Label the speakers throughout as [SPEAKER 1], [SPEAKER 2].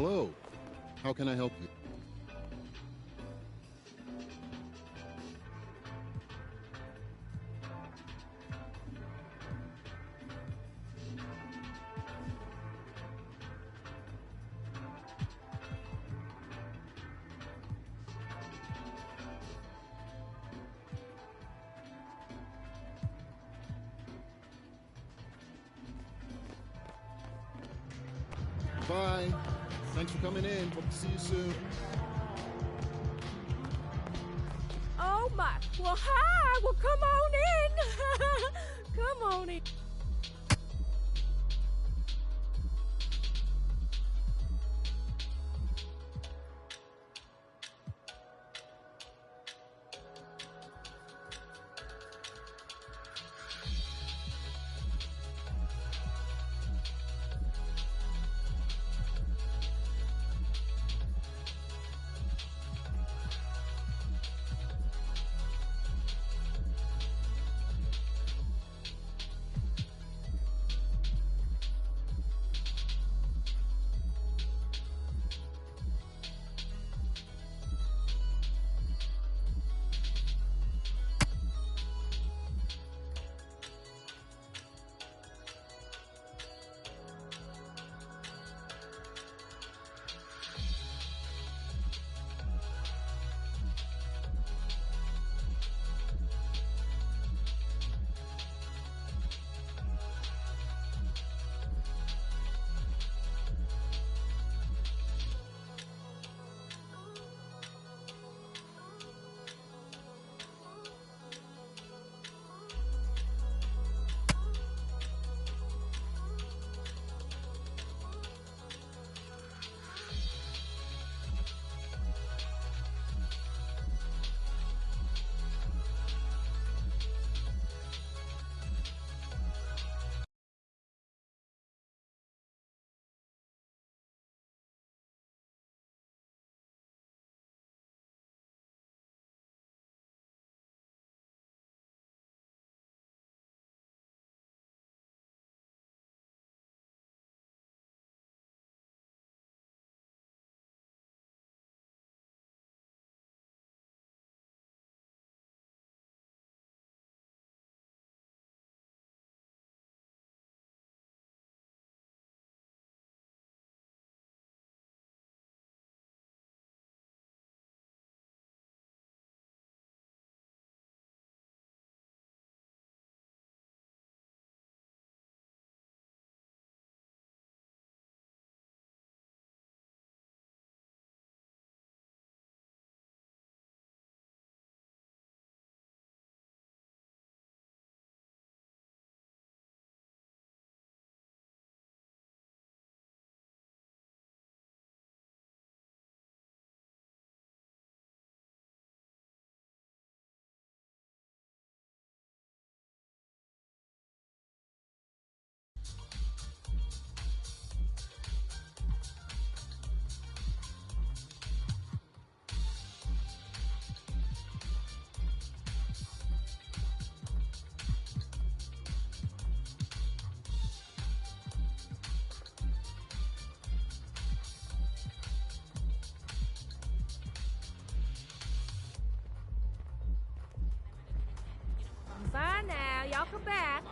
[SPEAKER 1] Hello. How can I help you? Bye. Thanks for coming in. Hope to see you soon.
[SPEAKER 2] Oh my, well hi, well come on in. Come on in. Bye now, y'all come back.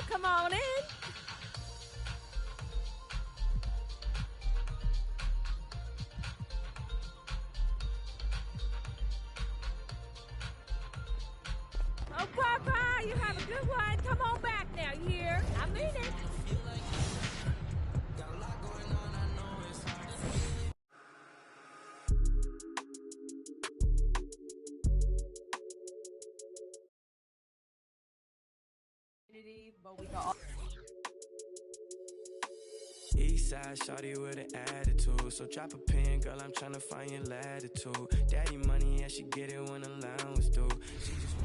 [SPEAKER 2] come on in. Oh, bye-bye, you have a good one. Come on back now, you hear? I mean it.
[SPEAKER 3] But we can all
[SPEAKER 4] East side shawty with an attitude. So drop a pin, girl, I'm tryna find your latitude. Daddy money, yeah, she get it when allowance due. She just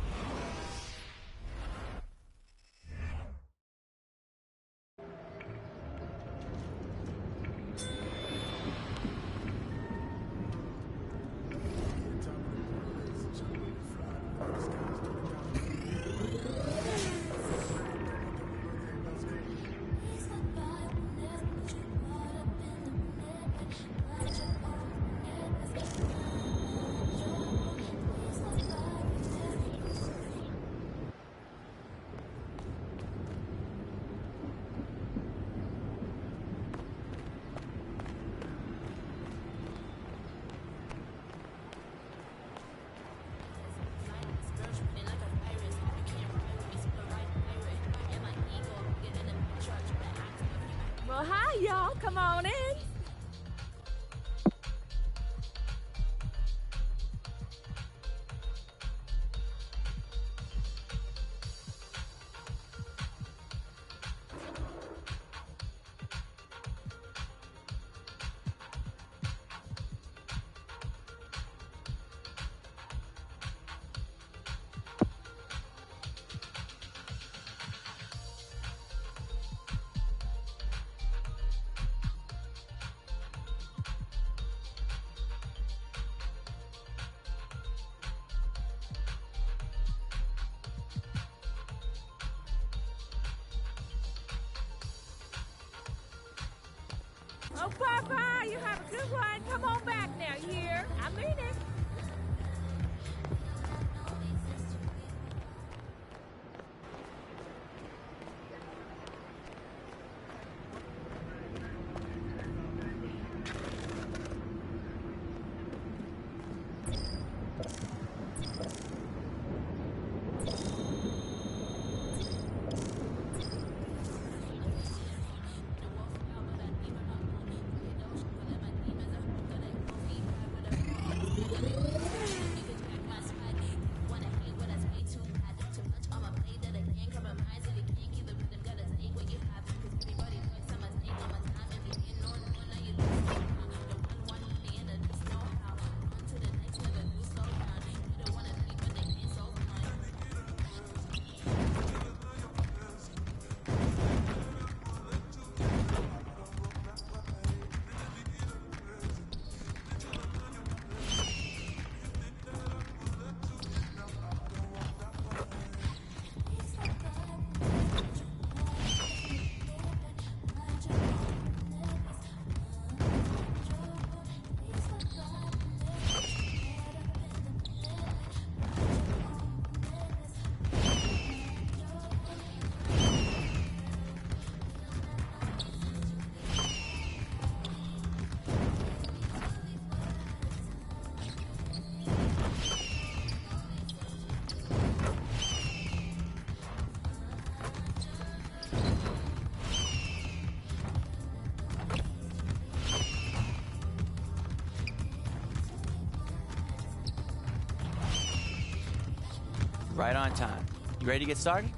[SPEAKER 2] Well, hi, y'all. Come on in. Oh, bye-bye, you have a good one. Come on back now, you hear? I mean it.
[SPEAKER 5] Right on time. You ready to get started?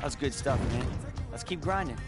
[SPEAKER 5] That's good stuff, man. Let's keep grinding.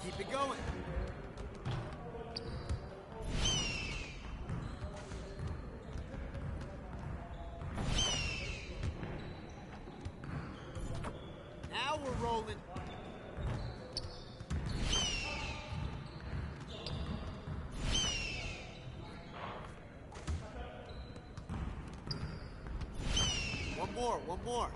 [SPEAKER 6] Keep it going. Now we're rolling. One more.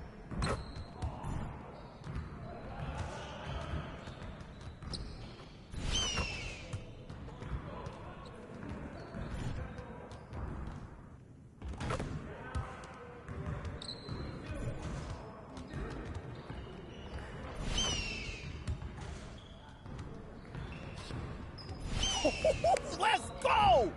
[SPEAKER 7] Let's go!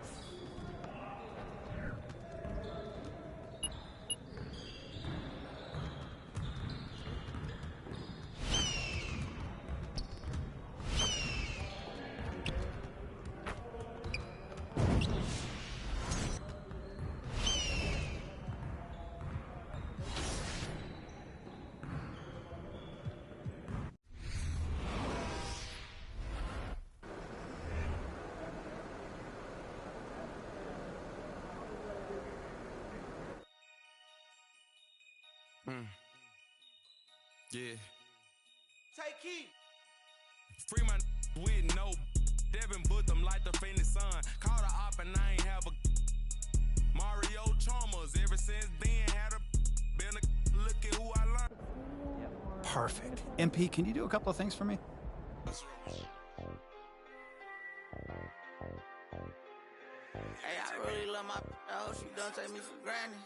[SPEAKER 4] Yeah.
[SPEAKER 6] Take heat.
[SPEAKER 4] Free my with no Devin put them like the faintest sun. Caught a op and I ain't have a Mario Chalmers. Ever since then had a been a look at who I learned.
[SPEAKER 8] Perfect. MP, can you do a couple of things for me?
[SPEAKER 9] Hey, I really love my I hope she don't take me for granted.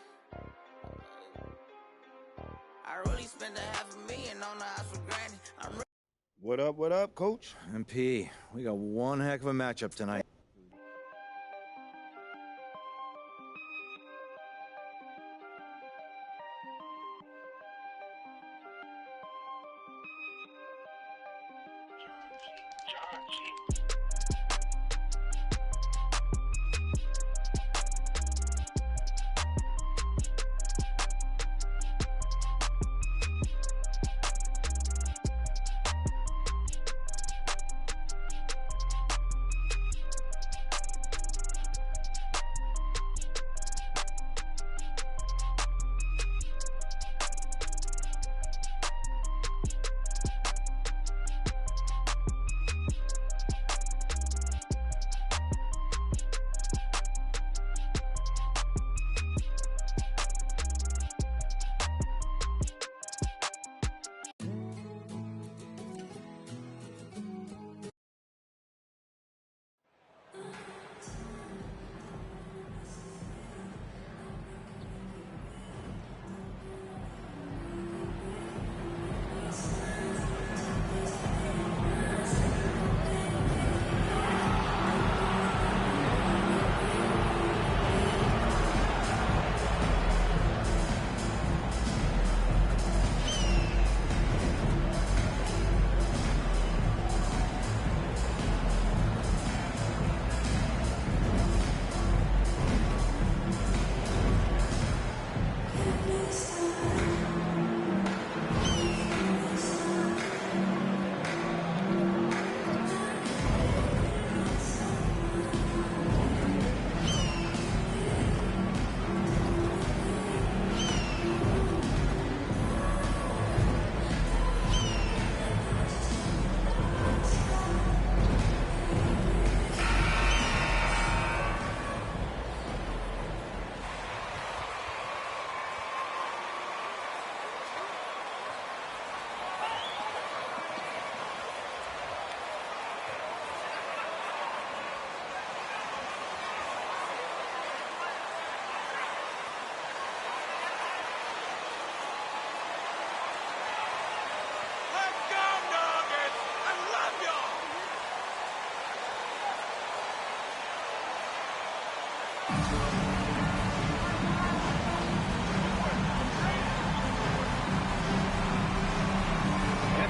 [SPEAKER 9] I really spent $500,000 on the house for granted.
[SPEAKER 10] What up, coach? MP, we got one heck of a matchup tonight.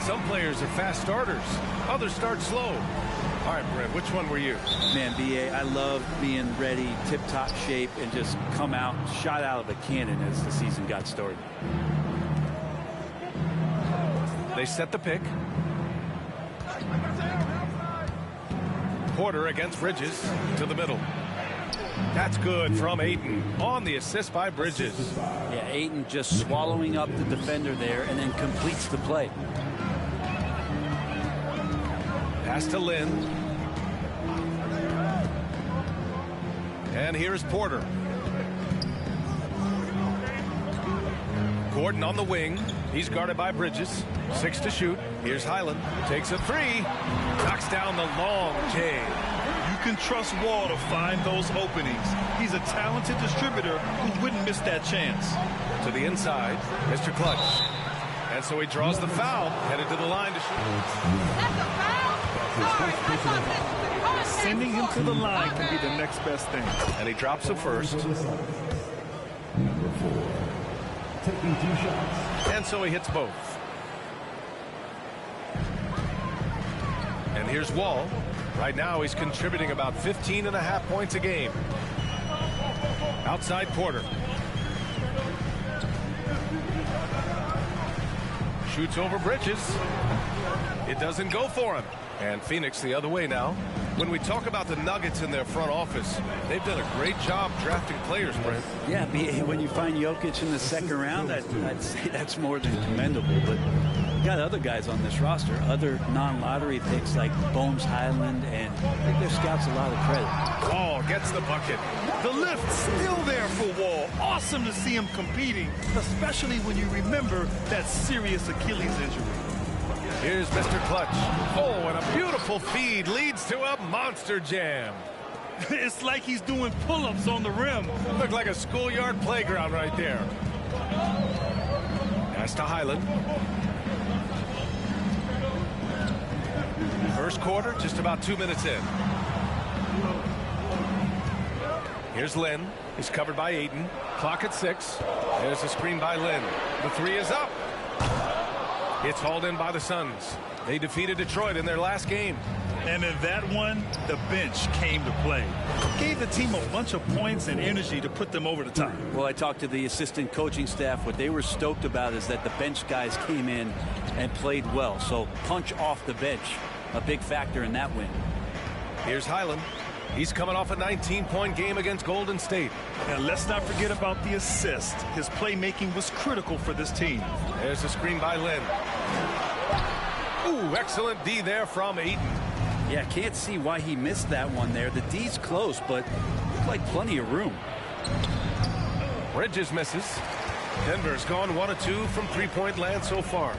[SPEAKER 11] Some players are fast starters. Others start slow. All right, Brett, which one were you?
[SPEAKER 8] Man, BA, I love being ready, tip-top shape, and just come out, shot out of a cannon as the season got started.
[SPEAKER 11] They set the pick. Porter against Bridges to the middle. That's good from Ayton on the assist by Bridges.
[SPEAKER 8] Yeah, Ayton just swallowing up the defender there and then completes the play.
[SPEAKER 11] Pass to Lynn. And here's Porter. Gordon on the wing. He's guarded by Bridges. 6 to shoot. Here's Highland. Takes a three. Knocks down the long J.
[SPEAKER 12] You can trust Wall to find those openings. He's a talented distributor who wouldn't miss that chance.
[SPEAKER 11] To the inside, Mr. Clutch. And so he draws the foul, headed to the line to shoot.
[SPEAKER 2] That's a foul? Sorry, I thought this was a
[SPEAKER 12] Sending him to the line can be the next best thing.
[SPEAKER 11] And he drops the first.
[SPEAKER 7] Number 4, taking 2 shots.
[SPEAKER 11] And so he hits both. And here's Wall. Right now he's contributing about 15.5 points a game. Outside Porter. Shoots over Bridges. It doesn't go for him. And Phoenix the other way now. When we talk about the Nuggets in their front office, they've done a great job drafting players, Brent.
[SPEAKER 8] Yeah, when you find Jokic in the second round, I'd say that's more than commendable. But you got other guys on this roster, other non-lottery picks like Bones Highland, and I think their scouts a lot of credit.
[SPEAKER 11] Wall gets the bucket.
[SPEAKER 12] The lift still there for Wall. Awesome to see him competing, especially when you remember that serious Achilles injury.
[SPEAKER 11] Here's Mr. Clutch. Oh, and a beautiful feed leads to a monster jam.
[SPEAKER 12] It's like he's doing pull-ups on the rim.
[SPEAKER 11] Looked like a schoolyard playground right there. Pass to Highland. First quarter, just about 2 minutes in. Here's Lynn. He's covered by Ayton. Clock at 6. There's a screen by Lynn. The 3 is up. It's hauled in by the Suns. They defeated Detroit in their last game.
[SPEAKER 12] And in that one, the bench came to play. Gave the team a bunch of points and energy to put them over the top.
[SPEAKER 8] Well, I talked to the assistant coaching staff. What they were stoked about is that the bench guys came in and played well. So punch off the bench, a big factor in that win.
[SPEAKER 11] Here's Highland. He's coming off a 19-point game against Golden State.
[SPEAKER 12] And let's not forget about the assist. His playmaking was critical for this team.
[SPEAKER 11] There's a screen by Lynn. Ooh, excellent D there from Ayton.
[SPEAKER 8] Yeah, can't see why he missed that one there. The D's close, but looked like plenty of room.
[SPEAKER 11] Bridges misses. Denver's gone 1 of 2 from three-point land so far.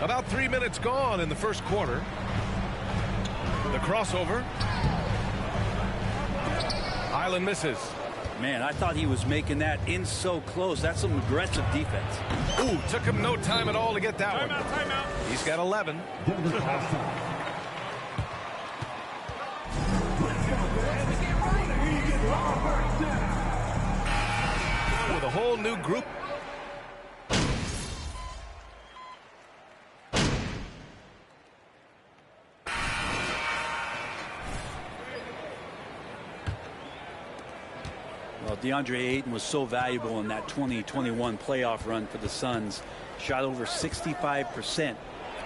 [SPEAKER 11] About 3 minutes gone in the first quarter. The crossover. Highland misses.
[SPEAKER 8] Man, I thought he was making that in so close. That's some aggressive defense.
[SPEAKER 11] Ooh, took him no time at all to get that one.
[SPEAKER 12] Timeout.
[SPEAKER 11] He's got 11. With a whole new group.
[SPEAKER 8] Well, DeAndre Ayton was so valuable in that 2021 playoff run for the Suns. Shot over 65%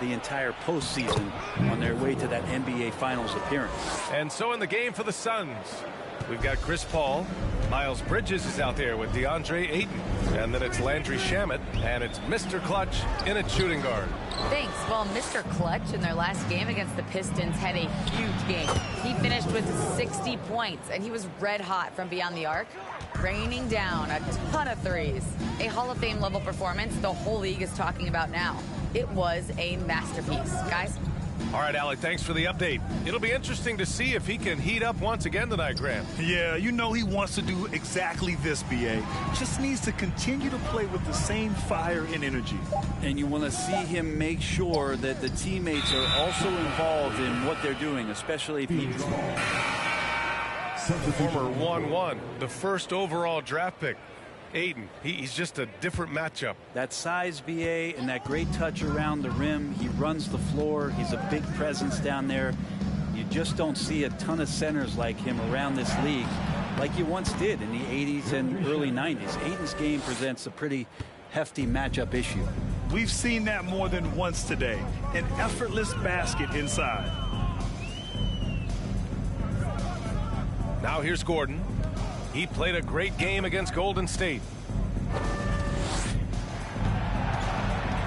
[SPEAKER 8] the entire postseason on their way to that NBA Finals appearance.
[SPEAKER 11] And so in the game for the Suns, we've got Chris Paul. Miles Bridges is out there with DeAndre Ayton. And then it's Landry Shamet. And it's Mr. Clutch in at shooting guard.
[SPEAKER 13] Thanks. Well, Mr. Clutch in their last game against the Pistons had a huge game. He finished with 60 points, and he was red hot from beyond the arc, raining down a ton of threes. A Hall of Fame level performance the whole league is talking about now. It was a masterpiece. Guys?
[SPEAKER 11] All right, Alec, thanks for the update. It'll be interesting to see if he can heat up once again tonight, Grant.
[SPEAKER 12] Yeah, you know he wants to do exactly this, B.A. Just needs to continue to play with the same fire and energy.
[SPEAKER 8] And you want to see him make sure that the teammates are also involved in what they're doing, especially if he...
[SPEAKER 11] Former 1-1, the first overall draft pick. Ayton, he's just a different matchup.
[SPEAKER 8] That size, BA, and that great touch around the rim. He runs the floor. He's a big presence down there. You just don't see a ton of centers like him around this league like you once did in the 80s and early 90s. Ayton's game presents a pretty hefty matchup issue.
[SPEAKER 12] We've seen that more than once today. An effortless basket inside.
[SPEAKER 11] Now here's Gordon. He played a great game against Golden State.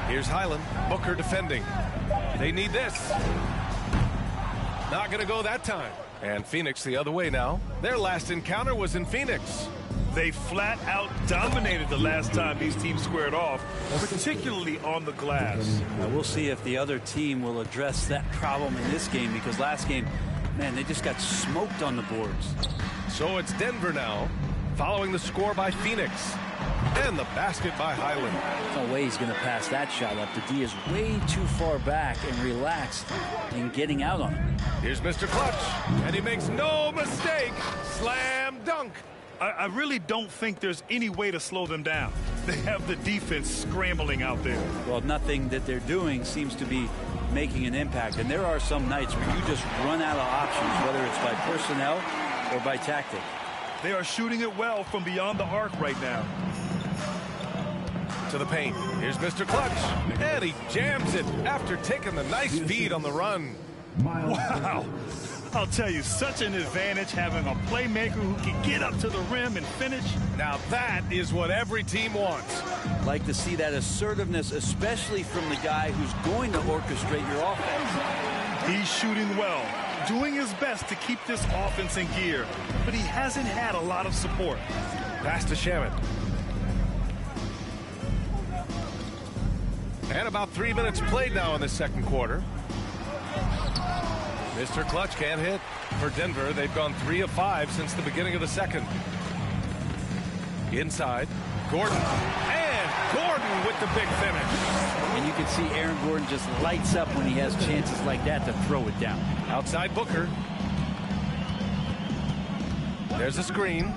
[SPEAKER 11] Here's Highland. Booker defending. They need this. Not going to go that time. And Phoenix the other way now. Their last encounter was in Phoenix.
[SPEAKER 12] They flat out dominated the last time these teams squared off, particularly on the glass.
[SPEAKER 8] Now we'll see if the other team will address that problem in this game, because last game, man, they just got smoked on the boards.
[SPEAKER 11] So it's Denver now, following the score by Phoenix. And the basket by Highland.
[SPEAKER 8] No way he's going to pass that shot up. The D is way too far back and relaxed in getting out on him.
[SPEAKER 11] Here's Mr. Clutch, and he makes no mistake. Slam dunk.
[SPEAKER 12] I really don't think there's any way to slow them down. They have the defense scrambling out there.
[SPEAKER 8] Well, nothing that they're doing seems to be making an impact. And there are some nights where you just run out of options, whether it's by personnel or by tactic.
[SPEAKER 12] They are shooting it well from beyond the arc right now.
[SPEAKER 11] To the paint. Here's Mr. Clutch, and he jams it after taking the nice feed on the run.
[SPEAKER 12] Wow. I'll tell you, such an advantage having a playmaker who can get up to the rim and finish.
[SPEAKER 11] Now that is what every team wants.
[SPEAKER 8] Like to see that assertiveness, especially from the guy who's going to orchestrate your offense.
[SPEAKER 12] He's shooting well, doing his best to keep this offense in gear, but he hasn't had a lot of support.
[SPEAKER 11] Pass to Shaman. And about 3 minutes played now in the second quarter. Mr. Clutch can't hit. For Denver, they've gone 3 of 5 since the beginning of the second. Inside, Gordon. And Gordon with the big finish.
[SPEAKER 8] And you can see Aaron Gordon just lights up when he has chances like that to throw it down.
[SPEAKER 11] Outside Booker. There's a screen.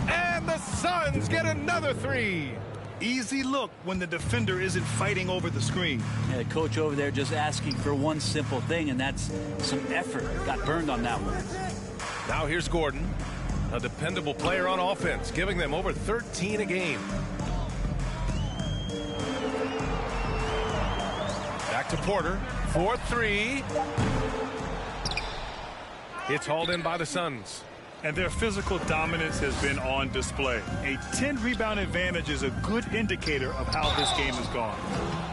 [SPEAKER 11] And the Suns get another 3.
[SPEAKER 12] Easy look when the defender isn't fighting over the screen.
[SPEAKER 8] Yeah, the coach over there just asking for one simple thing, and that's some effort. Got burned on that one.
[SPEAKER 11] Now here's Gordon, a dependable player on offense, giving them over 13 a game. Back to Porter, 4-3. It's hauled in by the Suns.
[SPEAKER 12] And their physical dominance has been on display. A 10-rebound advantage is a good indicator of how this game has gone.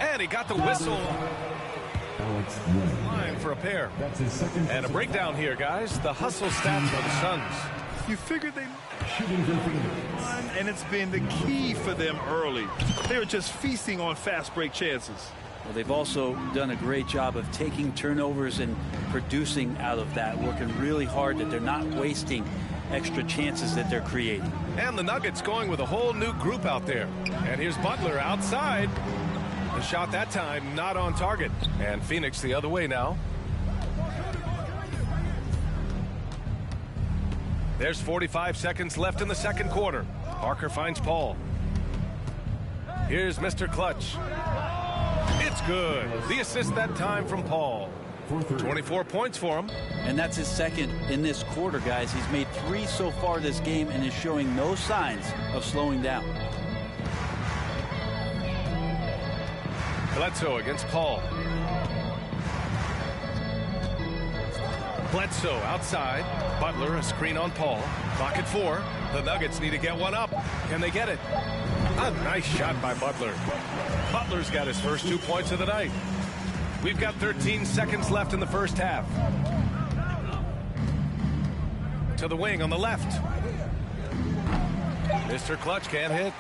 [SPEAKER 11] And he got the whistle. Line for a pair.
[SPEAKER 7] That's his second.
[SPEAKER 11] And a breakdown here, guys. The hustle stats for the Suns.
[SPEAKER 12] You figure they
[SPEAKER 7] Shooting for Phoenix.
[SPEAKER 12] and it's been the key for them early. They're just feasting on fast break chances.
[SPEAKER 8] Well, they've also done a great job of taking turnovers and producing out of that, working really hard that they're not wasting extra chances that they're creating.
[SPEAKER 11] And the Nuggets going with a whole new group out there. And here's Butler outside. The shot that time not on target. And Phoenix the other way now. There's 45 seconds left in the second quarter. Parker finds Paul. Here's Mr. Clutch. It's good. The assist that time from Paul. 24 points for him.
[SPEAKER 8] And that's his second in this quarter, guys. He's made 3 so far this game and is showing no signs of slowing down.
[SPEAKER 11] Bledsoe against Paul. Bledsoe outside. Butler, a screen on Paul. Clock at 4. The Nuggets need to get one up. Can they get it? A nice shot by Butler. Butler's got his first 2 points of the night. We've got 13 seconds left in the first half. To the wing on the left. Mr. Clutch can't hit.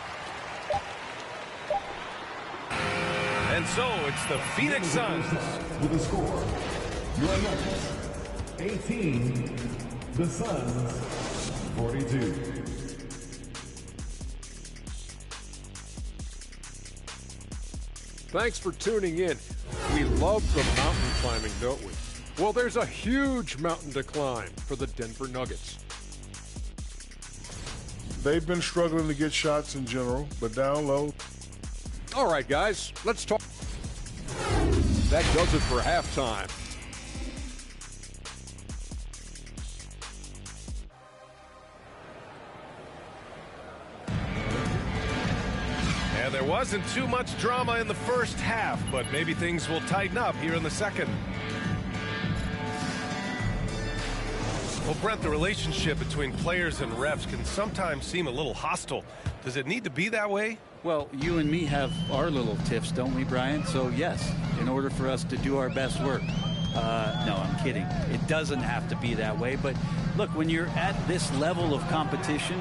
[SPEAKER 11] And so it's the Phoenix Suns.
[SPEAKER 7] With a score, your Nuggets 18, the Suns 42.
[SPEAKER 14] Thanks for tuning in. We love the mountain climbing, don't we? Well, there's a huge mountain to climb for the Denver Nuggets.
[SPEAKER 15] They've been struggling to get shots in general, but down low.
[SPEAKER 14] All right, guys, let's talk. That does it for halftime.
[SPEAKER 11] And there wasn't too much drama in the first half, but maybe things will tighten up here in the second. Well, Brent, the relationship between players and refs can sometimes seem a little hostile. Does it need to be that way?
[SPEAKER 8] Well, you and me have our little tiffs, don't we, Brian? So, yes, in order for us to do our best work. No, I'm kidding. It doesn't have to be that way. But, look, when you're at this level of competition,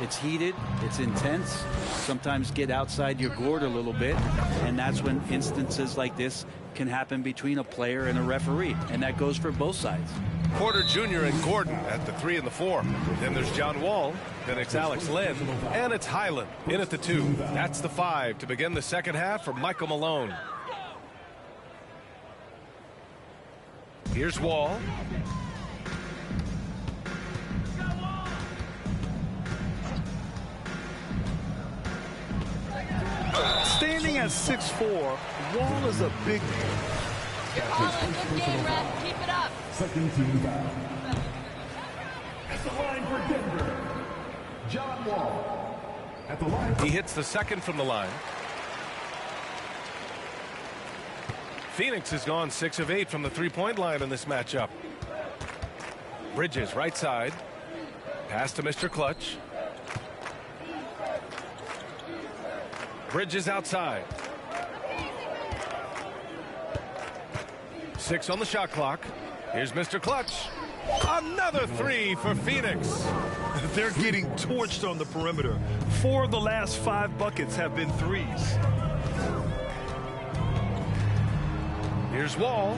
[SPEAKER 8] it's heated, it's intense, sometimes get outside your gourd a little bit, and that's when instances like this can happen between a player and a referee, and that goes for both sides.
[SPEAKER 11] Porter Jr. and Gordon at the 3 and the 4. Then there's John Wall. Then it's Alex Len. And it's Highland in at the 2. That's the 5 to begin the second half for Michael Malone. Here's Wall.
[SPEAKER 12] Standing at 6'4", Wall is a big man.
[SPEAKER 13] You're calling a good game, ref. Keep it up.
[SPEAKER 7] Second team foul. At the line for Denver, John Wall. At the line.
[SPEAKER 11] He hits the second from the line. Phoenix has gone 6 of 8 from the three-point line in this matchup. Bridges right side. Pass to Mr. Clutch. Bridges outside. 6 on the shot clock. Here's Mr. Clutch. Another 3 for Phoenix.
[SPEAKER 12] They're getting torched on the perimeter. 4 of the last 5 buckets have been threes.
[SPEAKER 11] Here's Wall.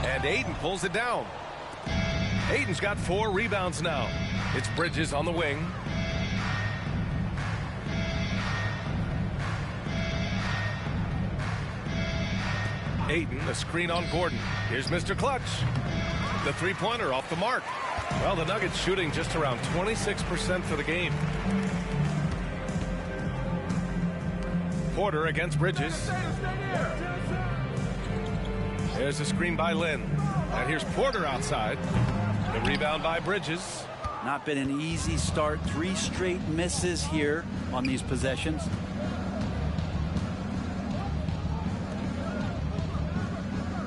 [SPEAKER 11] And Ayton pulls it down. Ayton's got 4 rebounds now. It's Bridges on the wing. Ayton, a screen on Gordon. Here's Mr. Clutch. The three-pointer off the mark. Well, the Nuggets shooting just around 26% for the game. Porter against Bridges. There's a screen by Lynn. And here's Porter outside. The rebound by Bridges.
[SPEAKER 8] Not been an easy start. 3 straight misses here on these possessions.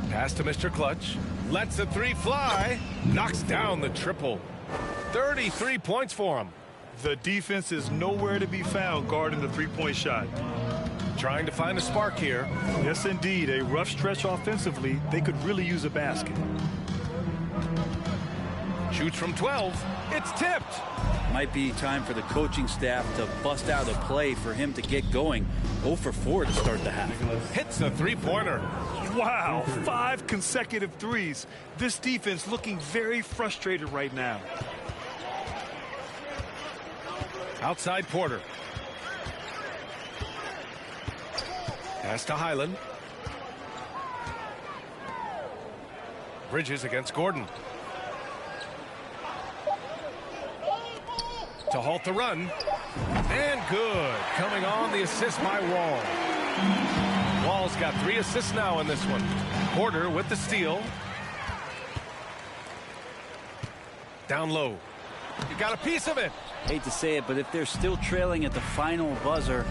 [SPEAKER 11] Pass to Mr. Clutch. Lets the 3 fly. Knocks down the triple. 33 points for him.
[SPEAKER 12] The defense is nowhere to be found guarding the three-point shot.
[SPEAKER 11] Trying to find a spark here.
[SPEAKER 12] Yes, indeed. A rough stretch offensively. They could really use a basket.
[SPEAKER 11] Shoots from 12. It's tipped.
[SPEAKER 8] Might be time for the coaching staff to bust out a play for him to get going. 0 for 4 to start the half.
[SPEAKER 11] Hits a three-pointer.
[SPEAKER 12] Wow, 5 consecutive threes. This defense looking very frustrated right now.
[SPEAKER 11] Outside Porter. Pass to Highland. Bridges against Gordon. To halt the run. And good. Coming on the assist by Wall. Wall's got 3 assists now in this one. Porter with the steal. Down low. You got a piece of it.
[SPEAKER 8] Hate to say it, but if they're still trailing at the final buzzer,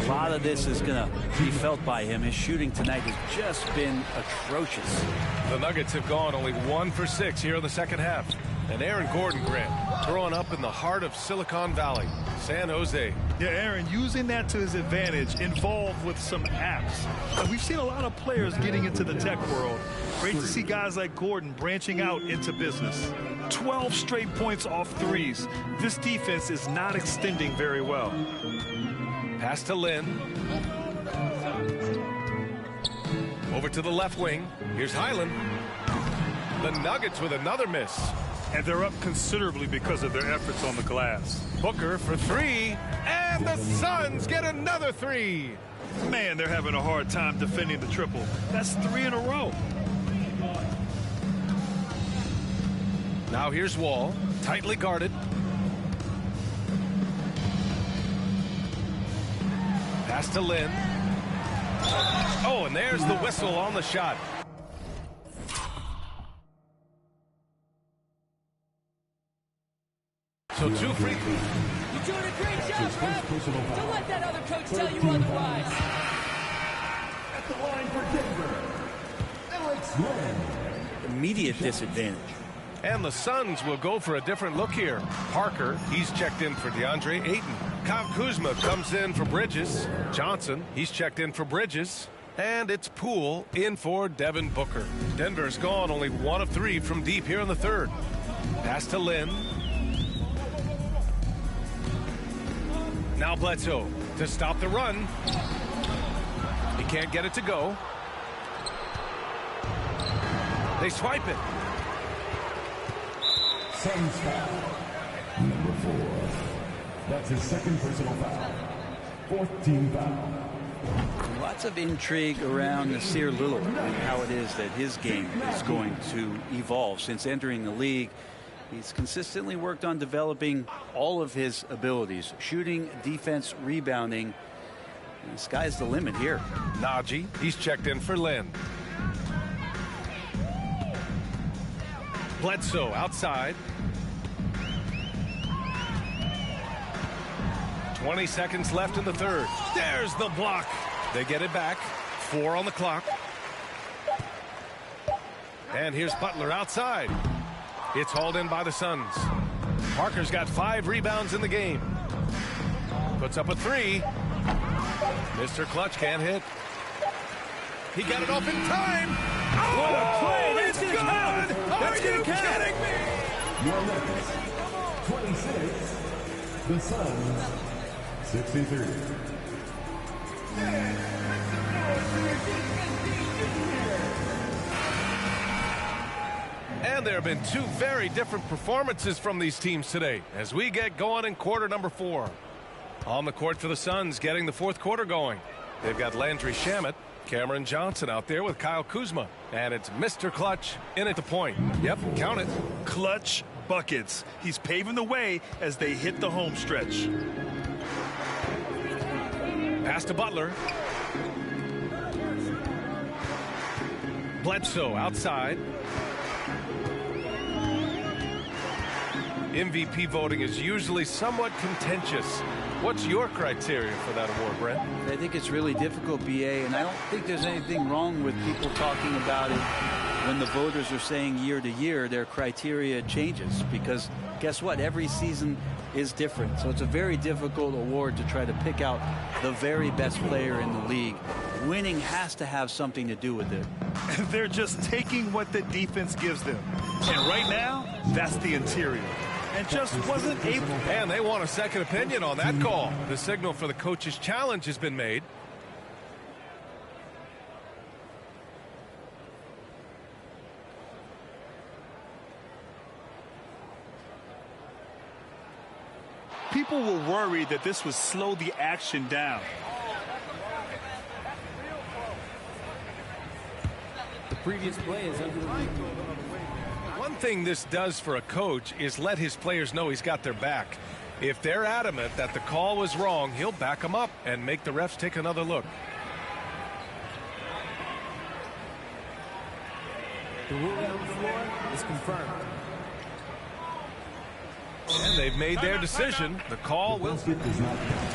[SPEAKER 8] a lot of this is going to be felt by him. His shooting tonight has just been atrocious.
[SPEAKER 11] The Nuggets have gone only 1 for 6 here in the second half. And Aaron Gordon, Grant, growing up in the heart of Silicon Valley, San Jose.
[SPEAKER 12] Yeah, Aaron, using that to his advantage, involved with some apps. We've seen a lot of players getting into the tech world. Great to see guys like Gordon branching out into business. 12 straight points off threes. This defense is not extending very well.
[SPEAKER 11] Pass to Lynn. Over to the left wing. Here's Highland. The Nuggets with another miss.
[SPEAKER 12] And they're up considerably because of their efforts on the glass.
[SPEAKER 11] Booker for 3. And the Suns get another 3.
[SPEAKER 12] Man, they're having a hard time defending the triple. That's 3 in a row.
[SPEAKER 11] Now here's Wall. Tightly guarded. Pass to Lynn. Oh, and there's the whistle on the shot. So 2 free.
[SPEAKER 2] You're doing a great job, Ref. Don't let that other coach tell you otherwise.
[SPEAKER 7] At the line for Denver, Alex Len.
[SPEAKER 8] Immediate disadvantage.
[SPEAKER 11] And the Suns will go for a different look here. Parker, he's checked in for DeAndre Ayton. Kyle Kuzma comes in for Bridges. Johnson, he's checked in for Bridges. And it's Poole in for Devin Booker. Denver's gone only 1 of 3 from deep here in the third. Pass to Lynn. Now Bledsoe to stop the run. He can't get it to go. They swipe it.
[SPEAKER 7] Suns foul. Number 4. That's his second personal foul. Fourth team foul.
[SPEAKER 8] Lots of intrigue around Nasir Little and how it is that his game is going to evolve. Since entering the league, he's consistently worked on developing all of his abilities: shooting, defense, rebounding. And the sky's the limit here.
[SPEAKER 11] Najee, he's checked in for Lynn. Bledsoe outside. 20 seconds left in the third. There's the block. They get it back. 4 on the clock. And here's Butler outside. It's hauled in by the Suns. Parker's got 5 rebounds in the game. Puts up a 3. Mr. Clutch can't hit. He got it off in time.
[SPEAKER 12] What a play!
[SPEAKER 11] It's good! Are you kidding me?
[SPEAKER 7] Your records. 26. The Suns. 63.
[SPEAKER 11] And there have been 2 very different performances from these teams today as we get going in quarter number 4. On the court for the Suns, getting the fourth quarter going. They've got Landry Shamet, Cameron Johnson out there with Kyle Kuzma. And it's Mr. Clutch in at the point. Yep, count it.
[SPEAKER 12] Clutch buckets. He's paving the way as they hit the home stretch.
[SPEAKER 11] Pass to Butler. Bledsoe outside. MVP voting is usually somewhat contentious. What's your criteria for that award, Brent?
[SPEAKER 8] I think it's really difficult, BA, and I don't think there's anything wrong with people talking about it when the voters are saying year to year their criteria changes, because guess what? Every season is different. So it's a very difficult award to try to pick out the very best player in the league. Winning has to have something to do with it.
[SPEAKER 12] They're just taking what the defense gives them. And right now, that's the interior. And just wasn't able.
[SPEAKER 11] And they want a second opinion on that call. The signal for the coach's challenge has been made.
[SPEAKER 12] People were worried that this would slow the action down.
[SPEAKER 16] The previous play is under the review.
[SPEAKER 11] One thing this does for a coach is let his players know he's got their back. If they're adamant that the call was wrong, he'll back them up and make the refs take another look.
[SPEAKER 16] The ruling on the floor is confirmed.
[SPEAKER 11] And they've made their decision. The call will.
[SPEAKER 7] Does not count.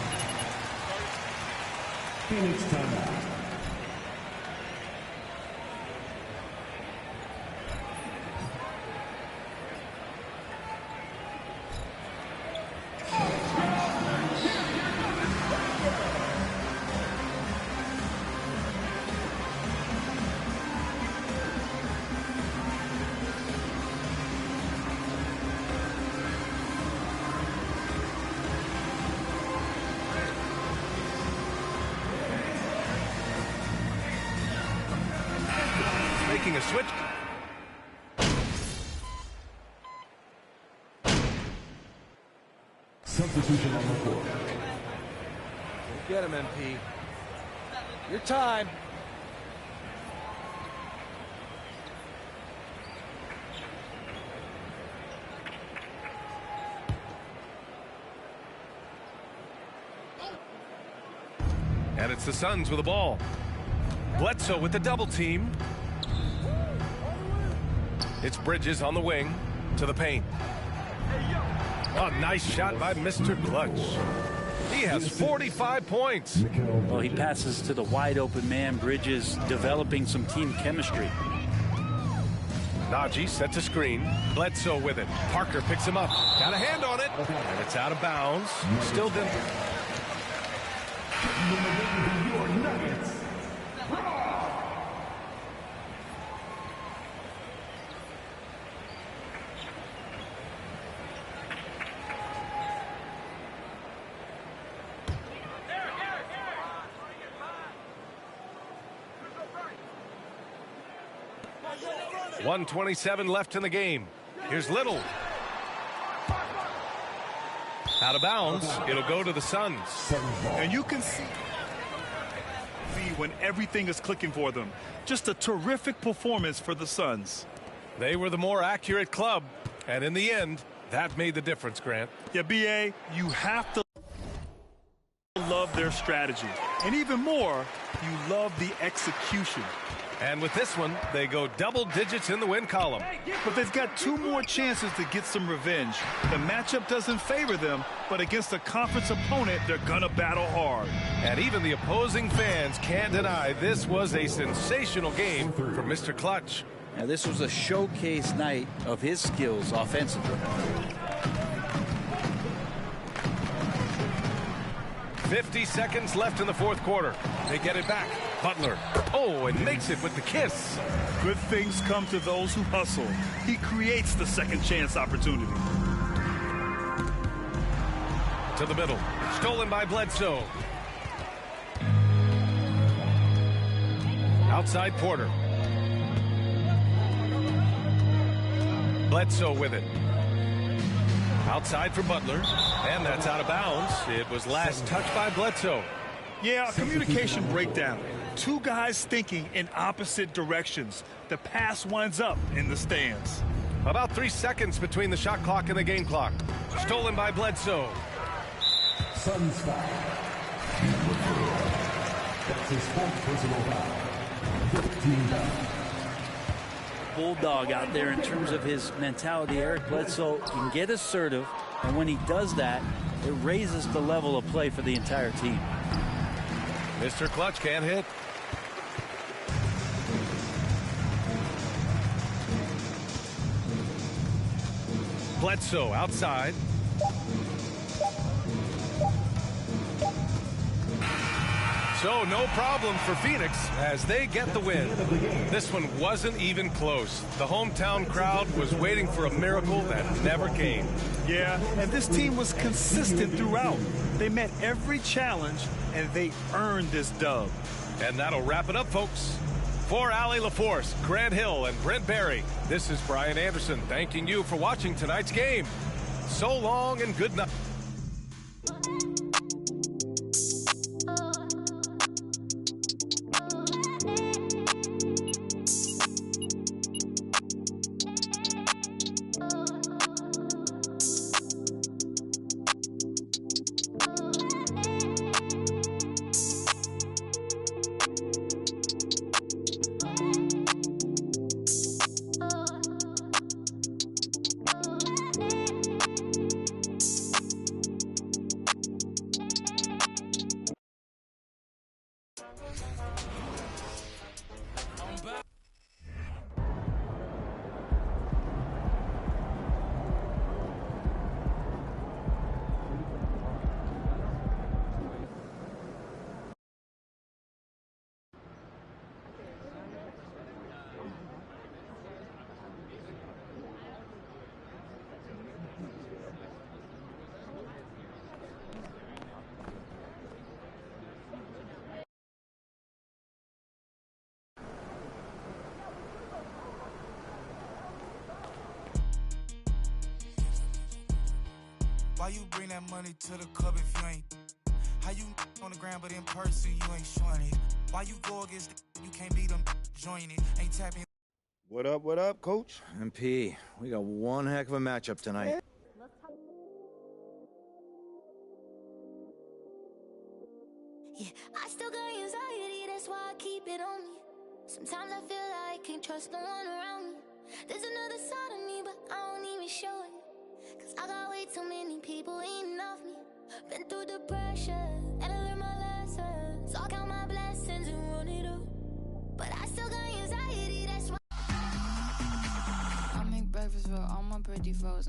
[SPEAKER 7] Phoenix timeout.
[SPEAKER 11] Making a switch.
[SPEAKER 7] Substitution on the court.
[SPEAKER 10] Get him, MP. Your time.
[SPEAKER 11] And it's the Suns with the ball. Bledsoe with the double team. It's Bridges on the wing to the paint. A nice shot by Mr. Clutch. He has 45 points.
[SPEAKER 8] Well, he passes to the wide open man. Bridges developing some team chemistry.
[SPEAKER 11] Najee sets a screen. Bledsoe with it. Parker picks him up. Got a hand on it. And it's out of bounds. Still didn't.
[SPEAKER 7] Your Nuggets.
[SPEAKER 11] .127 left in the game. Here's Little. Out of bounds. It'll go to the Suns.
[SPEAKER 12] And you can see when everything is clicking for them. Just a terrific performance for the Suns.
[SPEAKER 11] They were the more accurate club, and in the end, that made the difference, Grant.
[SPEAKER 12] Yeah, B.A., you have to love their strategy. And even more, you love the execution.
[SPEAKER 11] And with this one, they go double digits in the win column.
[SPEAKER 12] But they've got 2 more chances to get some revenge. The matchup doesn't favor them, but against a conference opponent, they're gonna battle hard.
[SPEAKER 11] And even the opposing fans can't deny this was a sensational game for Mr. Clutch.
[SPEAKER 8] Now, this was a showcase night of his skills offensively.
[SPEAKER 11] 50 seconds left in the fourth quarter. They get it back. Butler. Oh, and makes it with the kiss.
[SPEAKER 12] Good things come to those who hustle. He creates the second chance opportunity.
[SPEAKER 11] To the middle. Stolen by Bledsoe. Outside Porter. Bledsoe with it. Outside for Butler, and that's out of bounds. It was last touched by Bledsoe.
[SPEAKER 12] Yeah, a communication breakdown. 2 guys thinking in opposite directions. The pass winds up in the stands.
[SPEAKER 11] About 3 seconds between the shot clock and the game clock. Stolen by Bledsoe.
[SPEAKER 7] Suns foul. That's his 4th personal foul. 15 foul.
[SPEAKER 8] Bulldog out there in terms of his mentality. Eric Bledsoe can get assertive, and when he does that, it raises the level of play for the entire team.
[SPEAKER 11] Mr. Clutch can't hit. Bledsoe outside. So no problem for Phoenix as they get the win. This one wasn't even close. The hometown crowd was waiting for a miracle that never came.
[SPEAKER 12] Yeah, and this team was consistent throughout. They met every challenge, and they earned this dub.
[SPEAKER 11] And that'll wrap it up, folks. For Allie LaForce, Grant Hill, and Brent Barry, this is Brian Anderson thanking you for watching tonight's game. So long and good night.
[SPEAKER 6] Why you bring that money to the club if you ain't? How you on the ground but in person you ain't showing it? Why you go against you can't beat them, join it, ain't tapping.
[SPEAKER 10] What up, Coach? MP, we got one heck of a matchup tonight.
[SPEAKER 17] Yeah, I still got anxiety, that's why I keep it on me. Sometimes I feel like I can't trust no one around me. There's another side of me, but I don't even show it. Cause I got way too many people eating off me. Been through the pressure, and I learned my lessons. So I count my blessings and run it up. But I still got anxiety, that's why
[SPEAKER 18] I make breakfast for all my pretty foes.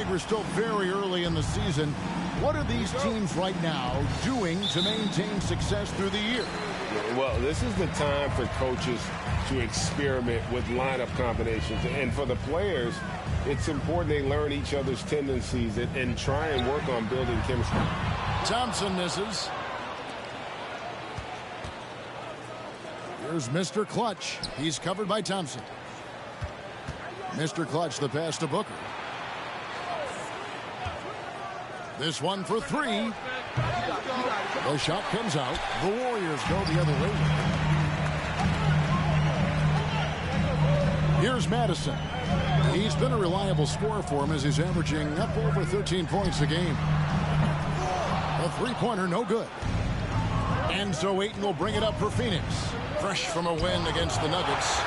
[SPEAKER 1] we're still very early in the season. What are these teams right now doing to maintain success through the year?
[SPEAKER 19] Well, this is the time for coaches to experiment with lineup combinations. And for the players, it's important they learn each other's tendencies and try and work on building chemistry.
[SPEAKER 1] Thompson misses. Here's Mr. Clutch. He's covered by Thompson. Mr. Clutch, the pass to Booker. This one for three. The shot comes out. The Warriors go the other way. Here's Madison. He's been a reliable scorer for him as he's averaging up over 13 points a game. A three-pointer, no good. And so Ayton will bring it up for Phoenix. Fresh from a win against the Nuggets.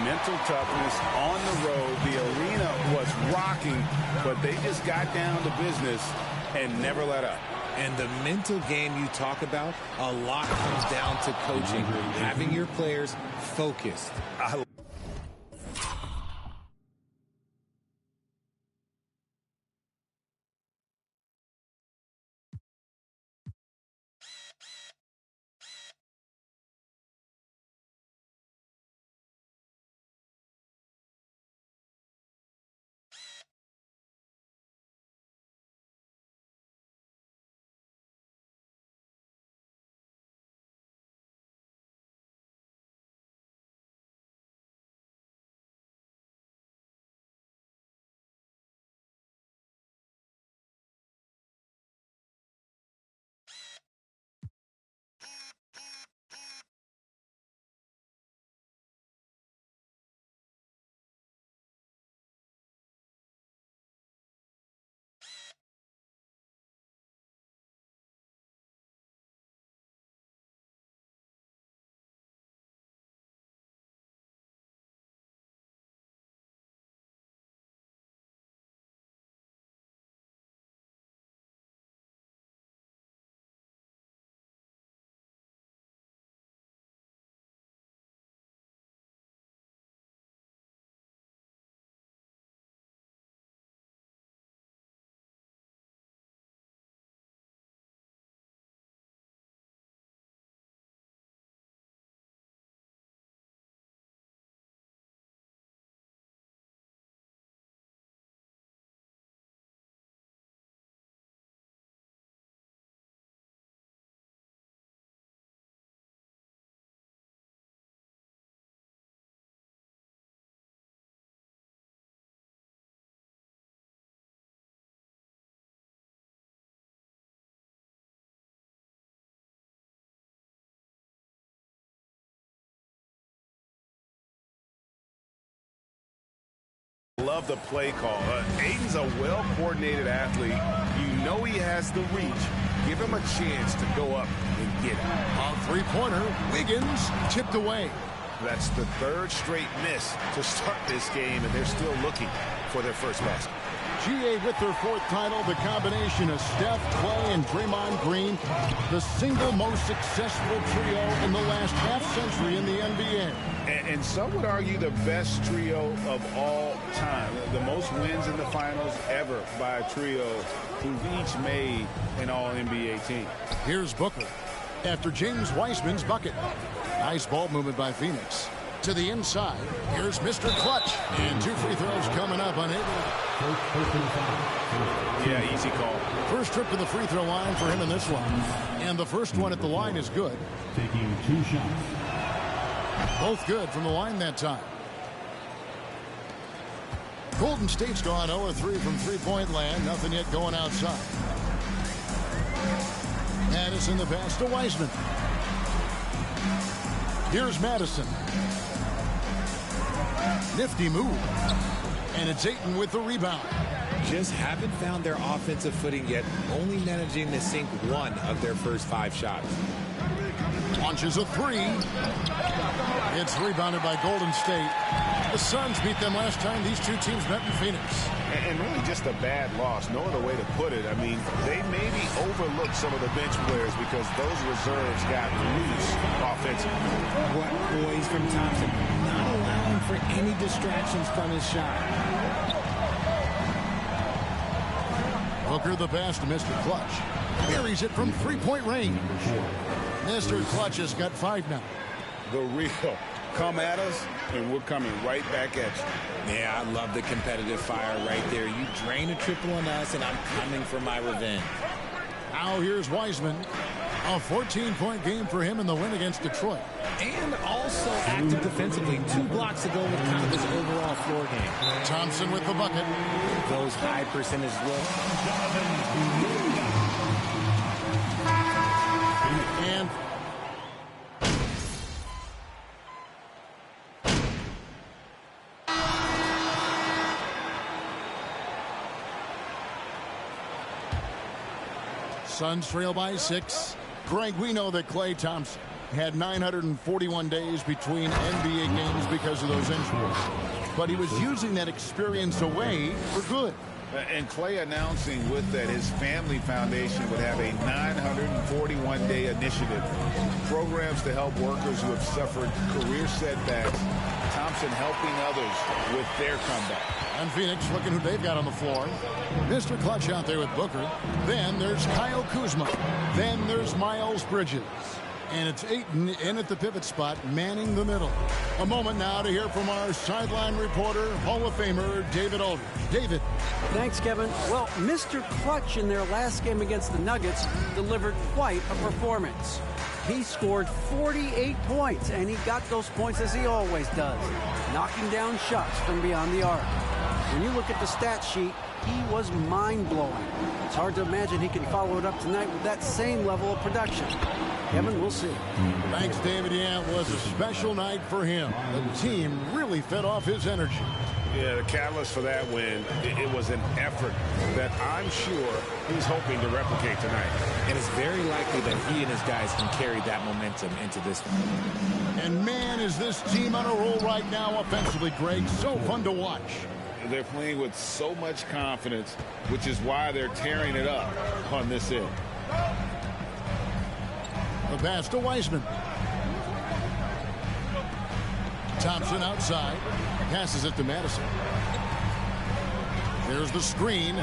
[SPEAKER 20] Mental toughness on the road. The arena was rocking, but they just got down to business and never let up.
[SPEAKER 21] And the mental game you talk about, a lot comes down to coaching, having your players focused.
[SPEAKER 20] Love the play call. Ayton's a well-coordinated athlete. You know he has the reach. Give him a chance to go up and get it.
[SPEAKER 1] On three-pointer, Wiggins tipped away.
[SPEAKER 20] That's the third straight miss to start this game, and they're still looking for their first basket.
[SPEAKER 1] GA with their fourth title, the combination of Steph, Clay, and Draymond Green, the single most successful trio in the last half-century in the NBA.
[SPEAKER 20] And some would argue the best trio of all time. The most wins in the finals ever by a trio who've each made an all-NBA team.
[SPEAKER 1] Here's Booker after James Wiseman's bucket. Nice ball movement by Phoenix. To the inside, here's Mr. Clutch. And two free throws coming up on it.
[SPEAKER 20] Yeah, easy call.
[SPEAKER 1] First trip to the free throw line for him in this one. And the first one at the line is good.
[SPEAKER 7] Taking 2 shots.
[SPEAKER 1] Both good from the line that time. Golden State's gone 0-3 from three-point land. Nothing yet going outside. Madison the pass to Wiseman. Here's Madison. Nifty move. And it's Ayton with the rebound.
[SPEAKER 21] Just haven't found their offensive footing yet, only managing to sink one of their first 5 shots.
[SPEAKER 1] Launches a three. It's rebounded by Golden State. The Suns beat them last time these two teams met in Phoenix.
[SPEAKER 20] And really just a bad loss. No other way to put it. I mean, they maybe overlooked some of the bench players because those reserves got loose offensively.
[SPEAKER 21] What poise from Thompson. Not allowing for any distractions from his shot.
[SPEAKER 1] Booker the pass to Mr. Clutch. Buries it from three-point range. Mr. Clutch has got 5 now.
[SPEAKER 20] The real. Come at us, and we're coming right back at you.
[SPEAKER 21] Yeah, I love the competitive fire right there. You drain a triple on us, and I'm coming for my revenge.
[SPEAKER 1] Now here's Wiseman. A 14-point game for him in the win against Detroit.
[SPEAKER 21] And also active defensively. 2 blocks ago with kind of his overall floor game.
[SPEAKER 1] Thompson with the bucket.
[SPEAKER 21] Those high percentage looks.
[SPEAKER 1] And Suns trail by 6. Greg, we know that Klay Thompson had 941 days between NBA games because of those injuries. But he was using that experience away for good.
[SPEAKER 20] And Klay announcing with that his family foundation would have a 941-day initiative. Programs to help workers who have suffered career setbacks. Thompson helping others with their comeback.
[SPEAKER 1] And Phoenix looking who they've got on the floor. Mr. Clutch out there with Booker. Then there's Kyle Kuzma. Then there's Miles Bridges. And it's Ayton in at the pivot spot, manning the middle. A moment now to hear from our sideline reporter, Hall of Famer David Aldridge. David.
[SPEAKER 3] Thanks, Kevin. Well, Mr. Clutch in their last game against the Nuggets delivered quite a performance. He scored 48 points, and he got those points as he always does, knocking down shots from beyond the arc. When you look at the stat sheet, he was mind-blowing. It's hard to imagine he can follow it up tonight with that same level of production. Kevin, we'll see.
[SPEAKER 1] Thanks, David. Yeah, it was a special night for him. The team really fed off his energy.
[SPEAKER 20] Yeah, the catalyst for that win, it was an effort that I'm sure he's hoping to replicate tonight.
[SPEAKER 21] And it's very likely that he and his guys can carry that momentum into this one.
[SPEAKER 1] And man, is this team on a roll right now offensively, Greg. So fun to watch.
[SPEAKER 20] They're playing with so much confidence, which is why they're tearing it up on this end.
[SPEAKER 1] The pass to Wiseman. Thompson outside. Passes it to Madison. There's the screen.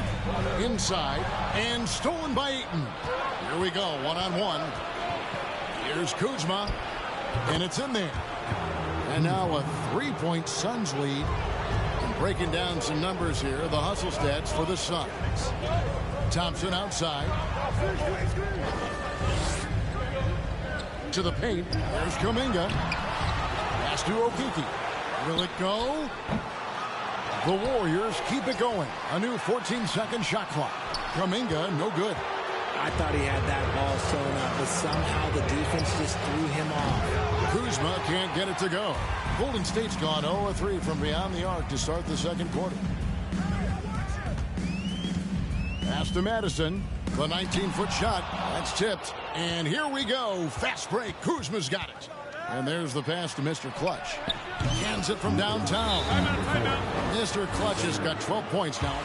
[SPEAKER 1] Inside. And stolen by Ayton. Here we go. One-on-one. Here's Kuzma. And it's in there. And now a 3-point Suns lead. And breaking down some numbers here. The hustle stats for the Suns. Thompson outside. To the paint. There's Kuminga. Pass to Okeke. Will it go? The Warriors keep it going. A new 14-second shot clock. Kuminga, no good.
[SPEAKER 21] I thought he had that ball sewn up, but somehow the defense just threw him off.
[SPEAKER 1] Kuzma can't get it to go. Golden State's gone 0-3 from beyond the arc to start the second quarter. Pass to Madison. The 19-foot shot. That's tipped. And here we go. Fast break. Kuzma's got it. And there's the pass to Mr. Clutch. Hands it from downtown. Mr. Clutch has got 12 points now.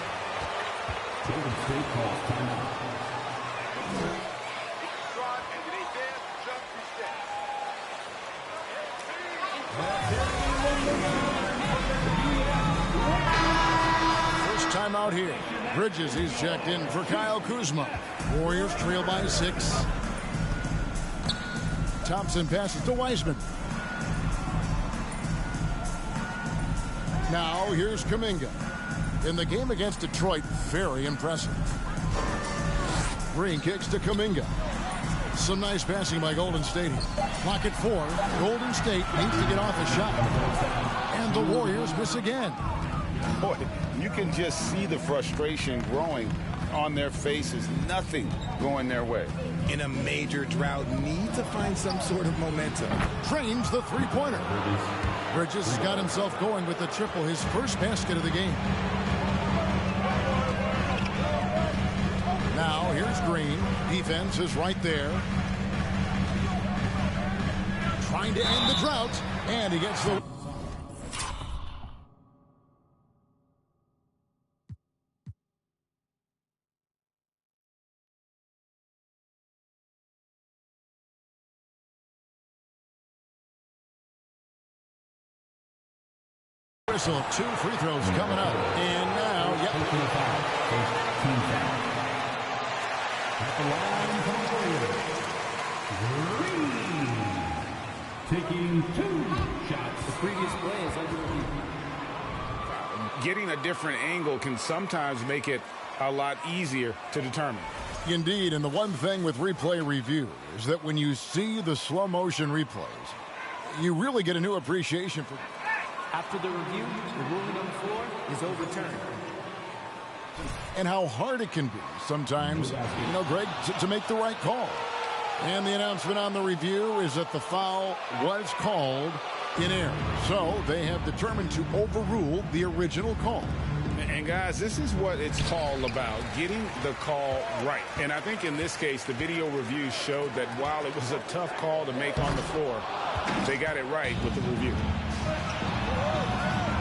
[SPEAKER 1] First time out here. Bridges, he's checked in for Kyle Kuzma. Warriors trail by 6. Thompson passes to Wiseman. Now here's Kuminga. In the game against Detroit, very impressive. Green kicks to Kuminga. Some nice passing by Golden State. Clock at 4. Golden State needs to get off a shot. And the Warriors miss again.
[SPEAKER 20] Boy, you can just see the frustration growing on their faces. Nothing going their way.
[SPEAKER 21] In a major drought, need to find some sort of momentum.
[SPEAKER 1] Trains the three-pointer. Bridges has got himself going with the triple, his first basket of the game. Now here's Green. Defense is right there. Trying to end the drought. And he gets the... Whistle, 2 free throws coming up. And now,
[SPEAKER 16] taking 2 shots. The previous play is under review.
[SPEAKER 20] Getting a different angle can sometimes make it a lot easier to determine.
[SPEAKER 1] Indeed, and the one thing with replay review is that when you see the slow motion replays, you really get a new appreciation for.
[SPEAKER 16] After the review, the ruling on the floor is overturned.
[SPEAKER 1] And how hard it can be sometimes, Greg, to make the right call. And the announcement on the review is that the foul was called in error. So they have determined to overrule the original call.
[SPEAKER 20] And guys, this is what it's all about, getting the call right. And I think in this case, the video review showed that while it was a tough call to make on the floor, they got it right with the review.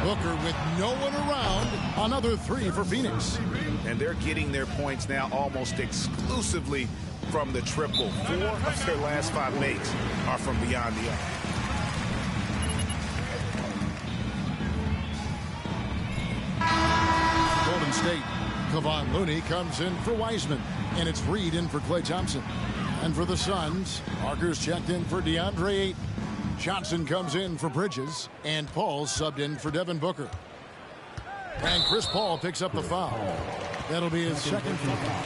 [SPEAKER 1] Booker with no one around, another 3 for Phoenix.
[SPEAKER 20] And they're getting their points now almost exclusively from the triple. 4 of their last 5 makes are from beyond the arc.
[SPEAKER 1] Golden State, Kevon Looney comes in for Wiseman, and it's Reed in for Klay Thompson. And for the Suns, Parker's checked in for DeAndre Ayton. Johnson comes in for Bridges, and Paul subbed in for Devin Booker. And Chris Paul picks up the foul. That'll be his second foul.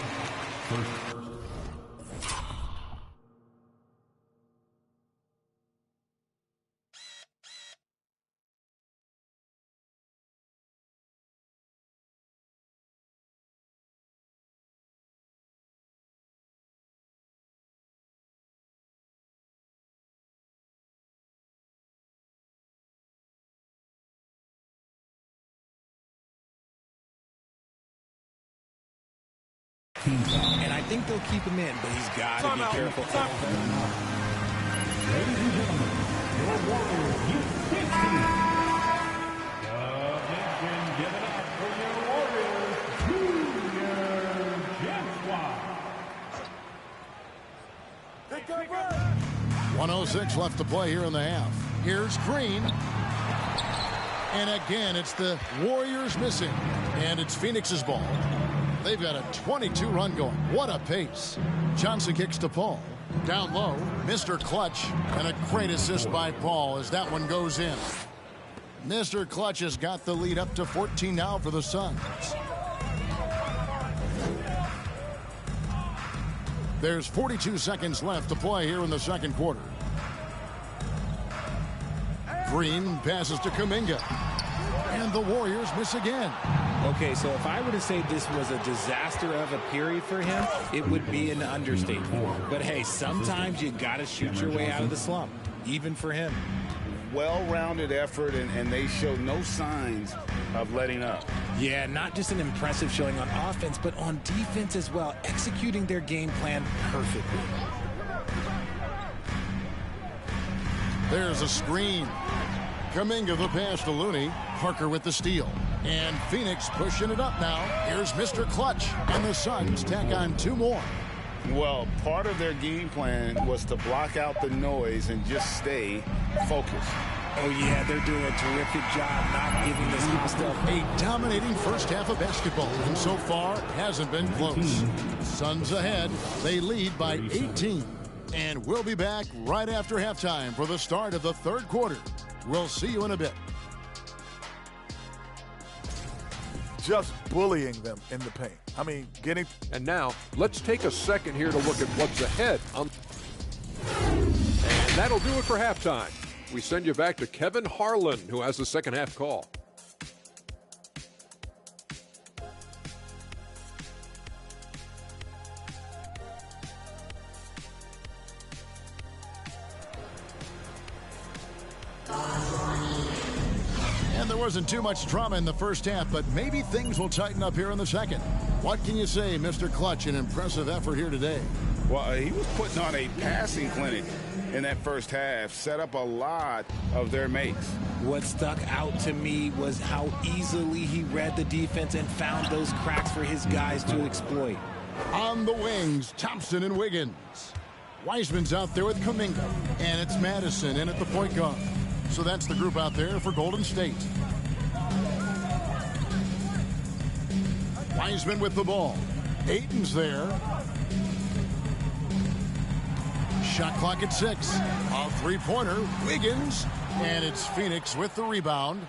[SPEAKER 21] And I think they'll keep him in, but he's got to be careful.
[SPEAKER 7] Ladies and gentlemen, your Warriors U16. Attention given up for your Warriors, Junior Jeffwine.
[SPEAKER 1] 1:06 left to play here in the half. Here's Green. And again, it's the Warriors missing. And it's Phoenix's ball. They've got a 22-run going. What a pace. Johnson kicks to Paul. Down low, Mr. Clutch. And a great assist by Paul as that one goes in. Mr. Clutch has got the lead up to 14 now for the Suns. There's 42 seconds left to play here in the second quarter. Green passes to Kuminga. And the Warriors miss again.
[SPEAKER 21] Okay, so if I were to say this was a disaster of a period for him, it would be an understatement. But hey, sometimes you got to shoot your way out of the slump, even for him.
[SPEAKER 20] Well-rounded effort, and they show no signs of letting up.
[SPEAKER 21] Yeah, not just an impressive showing on offense, but on defense as well, executing their game plan perfectly.
[SPEAKER 1] There's a screen. Kuminga the pass to Looney. Parker with the steal. And Phoenix pushing it up now. Here's Mr. Clutch. And the Suns tack on 2 more.
[SPEAKER 20] Well, part of their game plan was to block out the noise and just stay focused.
[SPEAKER 21] Oh, yeah, they're doing a terrific job not giving this hostile.
[SPEAKER 1] A dominating first half of basketball. And so far, it hasn't been close. Suns ahead. They lead by 18. And we'll be back right after halftime for the start of the third quarter. We'll see you in a bit.
[SPEAKER 5] Just bullying them in the paint. I mean, getting...
[SPEAKER 14] And now, let's take a second here to look at what's ahead. And that'll do it for halftime. We send you back to Kevin Harlan, who has the second half call.
[SPEAKER 1] And there wasn't too much drama in the first half, but maybe things will tighten up here in the second. What can you say, Mr. Clutch? An impressive effort here today.
[SPEAKER 20] Well, he was putting on a passing clinic in that first half, set up a lot of their makes.
[SPEAKER 21] What stuck out to me was how easily he read the defense and found those cracks for his guys to exploit.
[SPEAKER 1] On the wings, Thompson and Wiggins. Wiseman's out there with Kuminga, and it's Madison in at the point guard. So that's the group out there for Golden State. Wiseman with the ball. Ayton's there. Shot clock at 6. A three-pointer, Wiggins. And it's Phoenix with the rebound.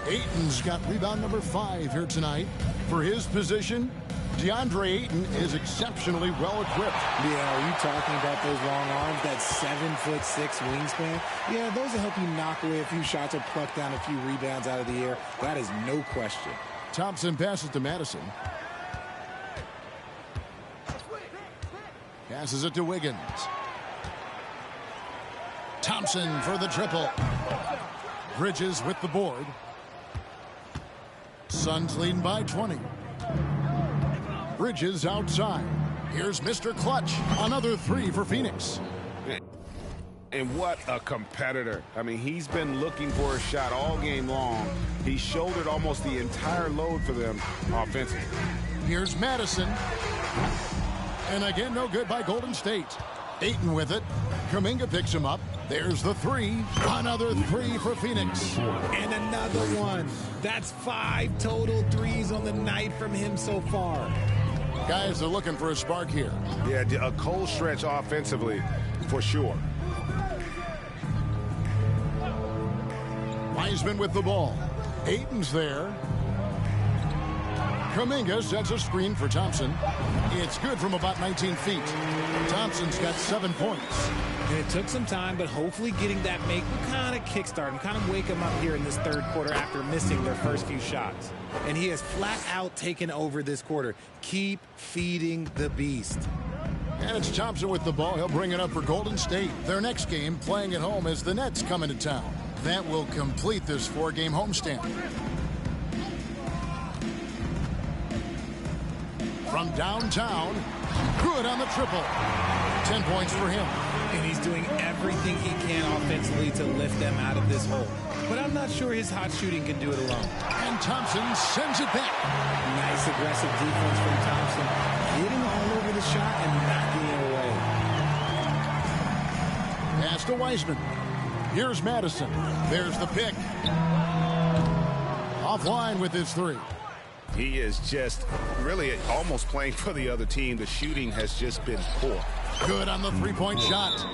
[SPEAKER 1] Ayton's got rebound number 5 here tonight. For his position, DeAndre Ayton is exceptionally well equipped.
[SPEAKER 21] Yeah, are you talking about those long arms, that 7'6" wingspan? Yeah, those will help you knock away a few shots or pluck down a few rebounds out of the air. That is no question.
[SPEAKER 1] Thompson passes to Madison. Passes it to Wiggins. Thompson for the triple. Bridges with the board. Suns leading by 20. Bridges outside. Here's Mr. Clutch. Another 3 for Phoenix.
[SPEAKER 19] And what a competitor. I mean, he's been looking for a shot all game long. He shouldered almost the entire load for them offensively.
[SPEAKER 1] Here's Madison. And again, no good by Golden State. Ayton with it. Kuminga picks him up. There's the 3. Another 3 for Phoenix.
[SPEAKER 21] And another one. That's 5 total threes on the night from him so far.
[SPEAKER 1] Guys are looking for a spark here.
[SPEAKER 19] Yeah, a cold stretch offensively for sure.
[SPEAKER 1] Wiseman with the ball. Ayton's there. Kuminga sets a screen for Thompson. It's good from about 19 feet. Thompson's got 7 points.
[SPEAKER 21] And it took some time, but hopefully getting that make will kind of kickstart him, kind of wake him up here in this third quarter after missing their first few shots. And he has flat out taken over this quarter. Keep feeding the beast.
[SPEAKER 1] And it's Thompson with the ball. He'll bring it up for Golden State. Their next game, playing at home, as the Nets come into town. That will complete this 4-game homestand. From downtown, good on the triple. 10 points for him.
[SPEAKER 21] And he's doing everything he can offensively to lift them out of this hole. But I'm not sure his hot shooting can do it alone.
[SPEAKER 1] And Thompson sends it back.
[SPEAKER 21] Nice aggressive defense from Thompson. Getting all over the shot and knocking it away.
[SPEAKER 1] Pass to Wiseman. Here's Madison. There's the pick. Offline with his 3.
[SPEAKER 19] He is just really almost playing for the other team. The shooting has just been poor.
[SPEAKER 1] Good on the 3-point shot.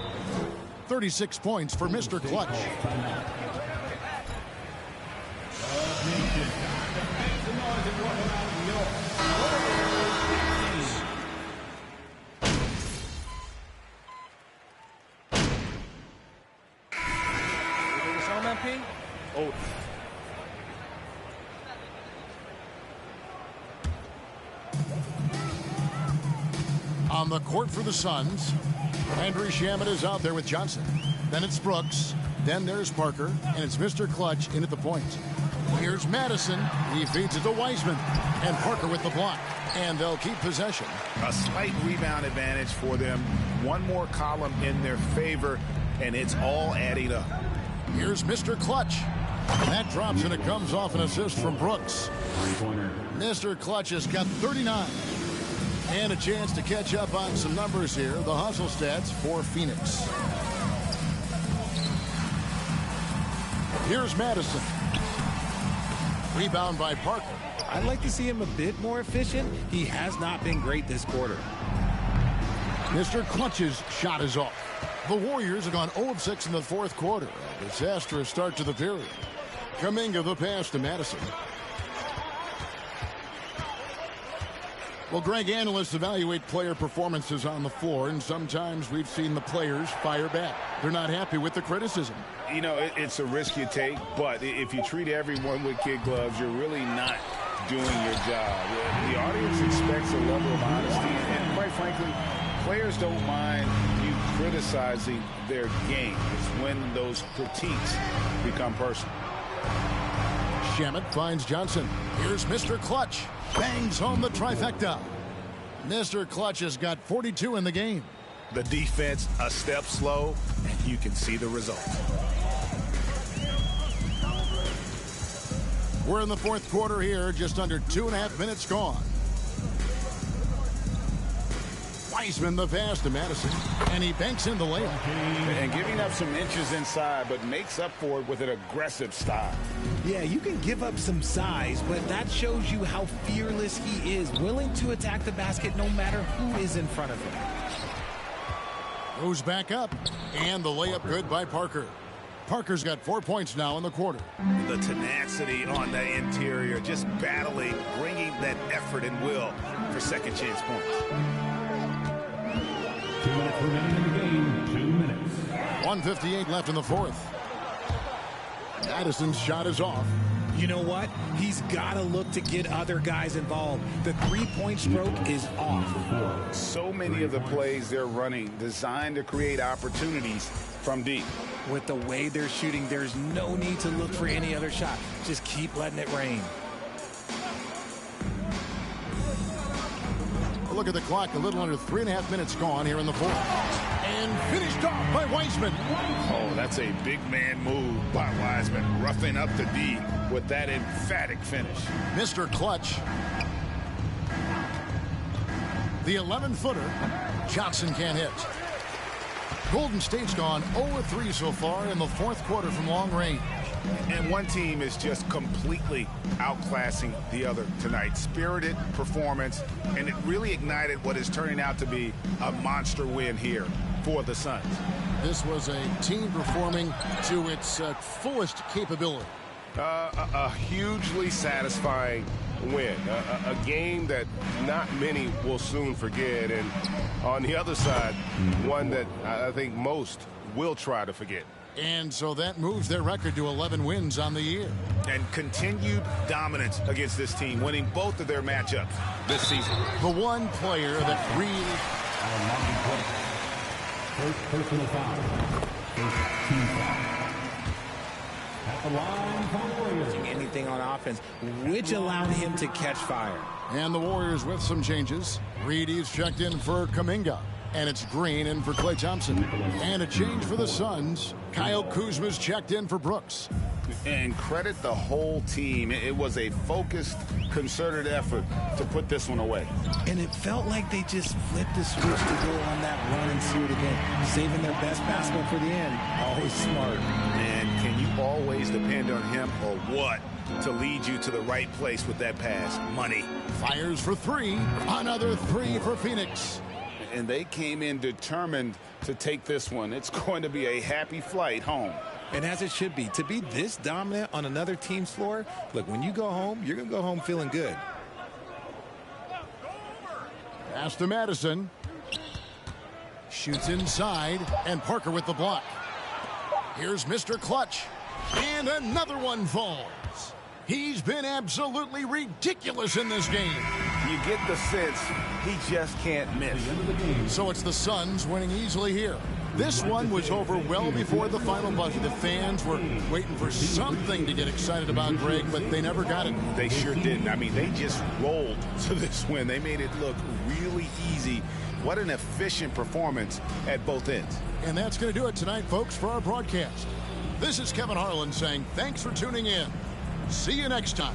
[SPEAKER 1] 36 points for Mr. Clutch.
[SPEAKER 11] Oh.
[SPEAKER 1] On the court for the Suns, Landry Shamet is out there with Johnson. Then it's Brooks. Then there's Parker. And it's Mr. Clutch in at the point. Here's Madison. He feeds it to Wiseman. And Parker with the block. And they'll keep possession.
[SPEAKER 20] A slight rebound advantage for them. One more column in their favor, and it's all adding up.
[SPEAKER 1] Here's Mr. Clutch. That drops, and it comes off an assist from Brooks. Mr. Clutch has got 39. And a chance to catch up on some numbers here. The hustle stats for Phoenix. Here's Madison. Rebound by Parker.
[SPEAKER 21] I'd like to see him a bit more efficient. He has not been great this quarter.
[SPEAKER 1] Mr. Clutch's shot is off. The Warriors have gone 0 of 6 in the fourth quarter. A disastrous start to the period. Kuminga the pass to Madison. Well, Greg, analysts evaluate player performances on the floor, and sometimes we've seen the players fire back. They're not happy with the criticism.
[SPEAKER 20] You know, it's a risk you take, but if you treat everyone with kid gloves, you're really not doing your job. The audience expects a level of honesty, and quite frankly, players don't mind you criticizing their game. It's when those critiques become personal.
[SPEAKER 1] Shamet finds Johnson. Here's Mr. Clutch. Bangs home the trifecta. Mr. Clutch has got 42 in the game.
[SPEAKER 20] The defense a step slow, and you can see the result.
[SPEAKER 1] We're in the fourth quarter here, just under 2.5 minutes gone. Wiseman the pass to Madison, and he banks in the layup.
[SPEAKER 20] And giving up some inches inside, but makes up for it with an aggressive style.
[SPEAKER 21] Yeah, you can give up some size, but that shows you how fearless he is, willing to attack the basket no matter who is in front of him.
[SPEAKER 1] Goes back up. And the layup good by Parker. Parker's got 4 points now in the quarter.
[SPEAKER 20] The tenacity on the interior, just battling, bringing that effort and will for second chance points.
[SPEAKER 7] 2 minutes remaining in the game. 2 minutes.
[SPEAKER 1] 1:58 left in the fourth. Addison's shot is off.
[SPEAKER 21] You know what? He's got to look to get other guys involved. The three-point stroke is off.
[SPEAKER 20] So many of the plays they're running designed to create opportunities from deep.
[SPEAKER 21] With the way they're shooting, there's no need to look for any other shot. Just keep letting it rain.
[SPEAKER 1] Look at the clock. A little under 3.5 minutes gone here in the fourth. And finished off by Wiseman.
[SPEAKER 20] Oh, that's a big man move by Wiseman. Roughing up the D with that emphatic finish.
[SPEAKER 1] Mr. Clutch. The 11-footer. Johnson can't hit. Golden State's gone 0-3 so far in the fourth quarter from long range.
[SPEAKER 20] And one team is just completely outclassing the other tonight. Spirited performance, and it really ignited what is turning out to be a monster win here for the Suns.
[SPEAKER 1] This was a team performing to its fullest capability.
[SPEAKER 19] A hugely satisfying win. A game that not many will soon forget. And on the other side, one that I think most will try to forget.
[SPEAKER 1] And so that moves their record to 11 wins on the year.
[SPEAKER 20] And continued dominance against this team, winning both of their matchups this season.
[SPEAKER 1] The one player that really...
[SPEAKER 7] First personal foul. First team foul. At the line for the Warriors.
[SPEAKER 21] Anything on offense, which allowed him to catch fire.
[SPEAKER 1] And the Warriors with some changes. Reedy's checked in for Kuminga. And it's Green in for Klay Thompson. And a change for the Suns. Kyle Kuzma's checked in for Brooks.
[SPEAKER 20] And credit the whole team. It was a focused, concerted effort to put this one away.
[SPEAKER 21] And it felt like they just flipped the switch to go on that run and see it again. Saving their best basketball for the end. Always smart.
[SPEAKER 20] And can you always depend on him or what to lead you to the right place with that pass? Money.
[SPEAKER 1] Fires for three. Another three for Phoenix.
[SPEAKER 20] And they came in determined to take this one. It's going to be a happy flight home.
[SPEAKER 21] And as it should be. To be this dominant on another team's floor, look, when you go home, you're going to go home feeling good.
[SPEAKER 1] Pass to Madison. Shoots inside, and Parker with the block. Here's Mr. Clutch. And another one falls. He's been absolutely ridiculous in this game.
[SPEAKER 20] You get the sense he just can't miss.
[SPEAKER 1] So it's the Suns winning easily here. This one was over well before the final buzzer. The fans were waiting for something to get excited about, Greg, but they never got it.
[SPEAKER 20] They sure didn't. I mean, they just rolled to this win. They made it look really easy. What an efficient performance at both ends.
[SPEAKER 1] And that's going to do it tonight, folks, for our broadcast. This is Kevin Harlan saying thanks for tuning in. See you next time.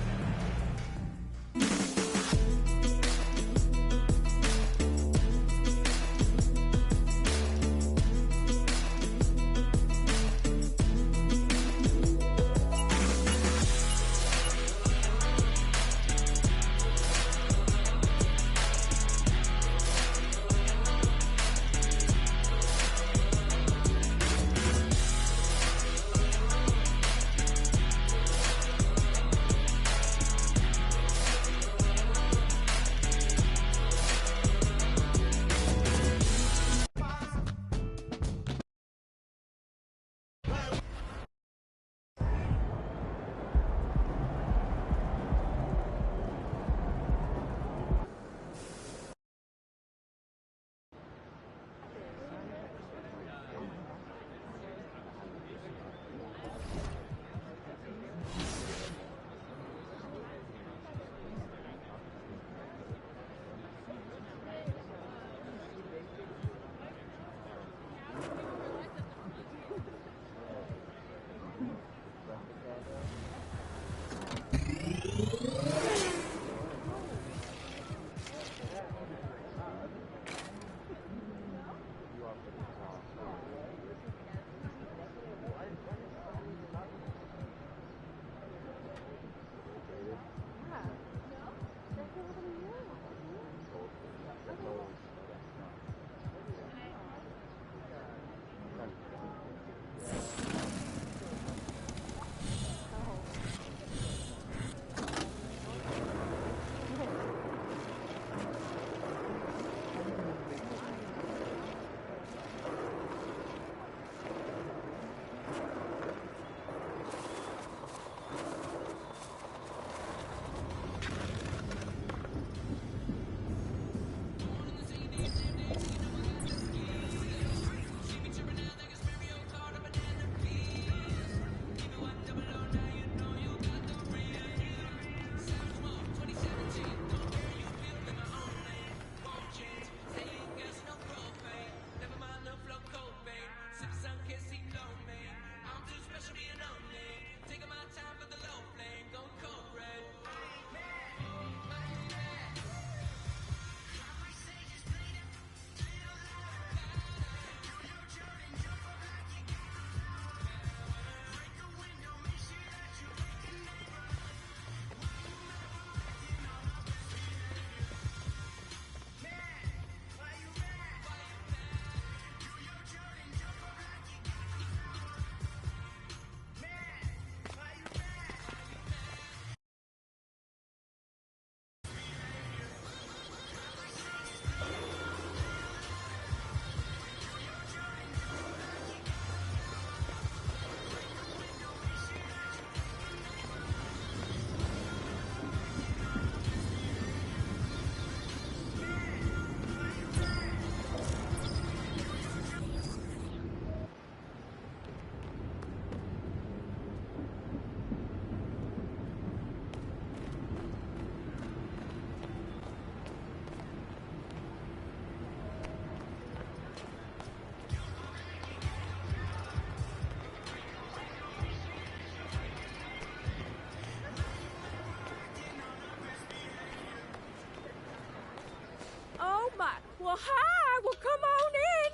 [SPEAKER 2] my. Well, hi. Well, come on in.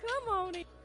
[SPEAKER 2] Come on in.